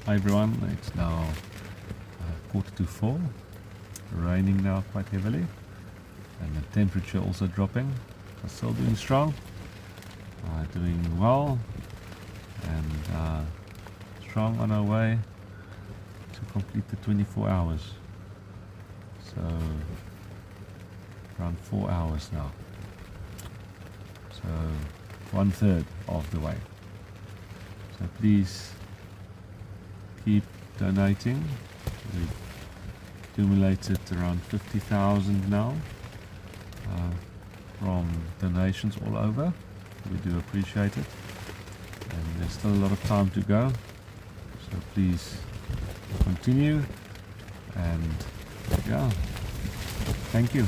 Hi everyone, it's now 4:45, raining now quite heavily, and the temperature also dropping, but still doing strong, doing well, and strong on our way to complete the 24 hours. So around 4 hours now, so 1/3 of the way. So please keep donating. We've accumulated around 50,000 now from donations all over. We do appreciate it, and there's still a lot of time to go, so please continue, and yeah, thank you.